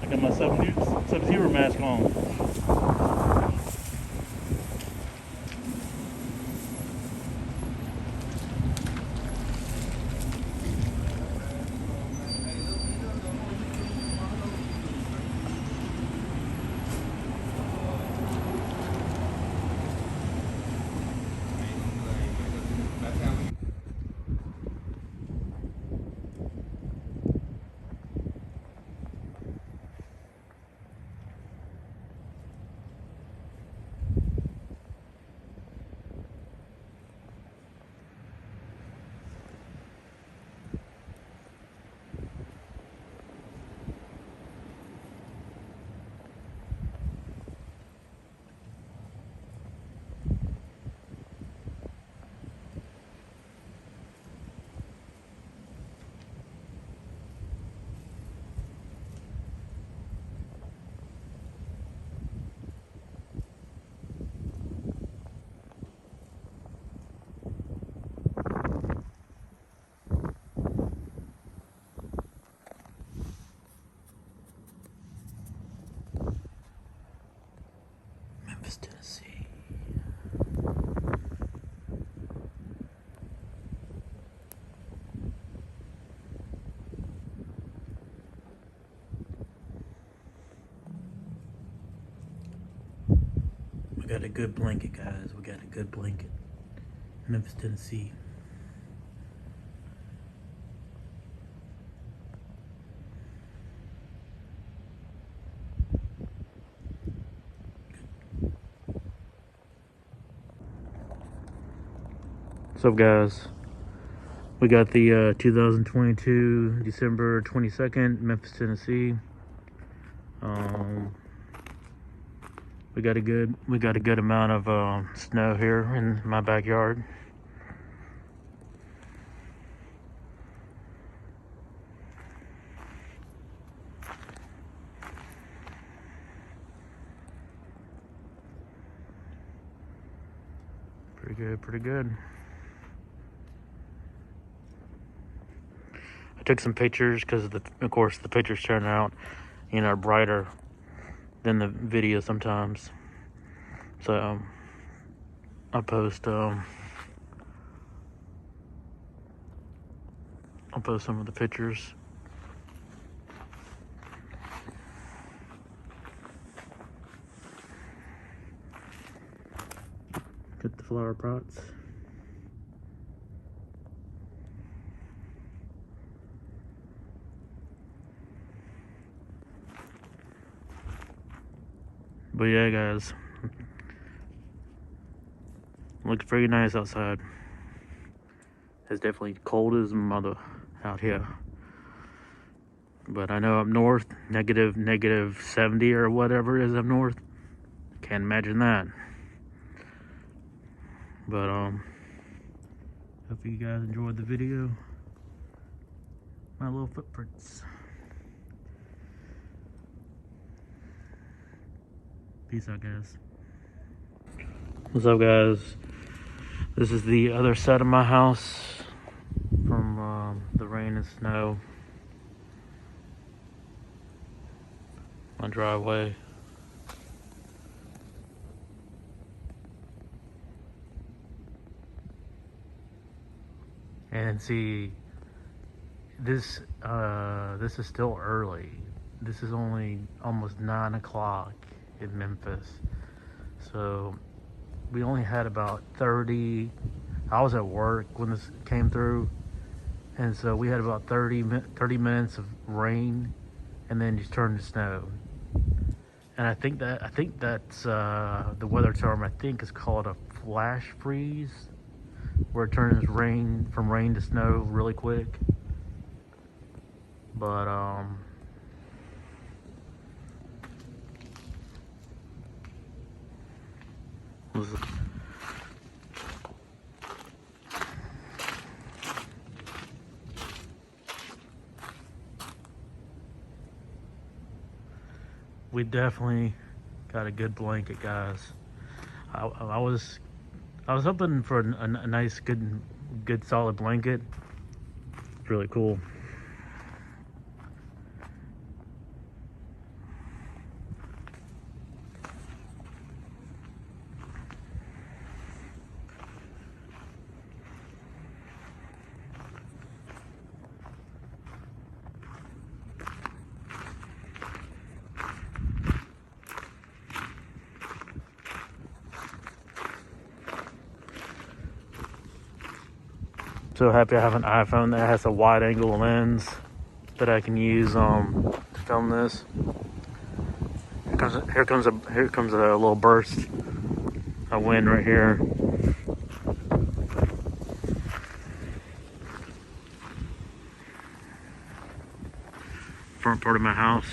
I got my Sub-Zero mask on. Memphis, Tennessee. We got a good blanket, guys. We got a good blanket. Memphis, Tennessee. What's up, guys? We got the 2022 December 22nd, Memphis, Tennessee. We got a good amount of snow here in my backyard. Pretty good. I took some pictures because of course the pictures turn out, brighter than the video sometimes. So I'll post some of the pictures. Get the flower pots. But yeah, guys, looks pretty nice outside. It's definitely cold as mother out here. But I know up north, negative 70 or whatever it is up north. Can't imagine that. But hope you guys enjoyed the video. My little footprints. Peace out, guys. What's up, guys? This is the other side of my house from the rain and snow. My driveway. And see, this is still early. This is only almost 9 o'clock in Memphis. So we only had about 30. I was at work when this came through, and so we had about 30 minutes of rain, and then just turned to snow. And I think that's the weather term. I think is called a flash freeze, where it turns from rain to snow really quick. But we definitely got a good blanket, guys. I was hoping for a nice, good solid blanket. It's really cool. So happy I have an iPhone that has a wide angle lens that I can use to film this. Here comes a little burst of wind right here. Front part of my house.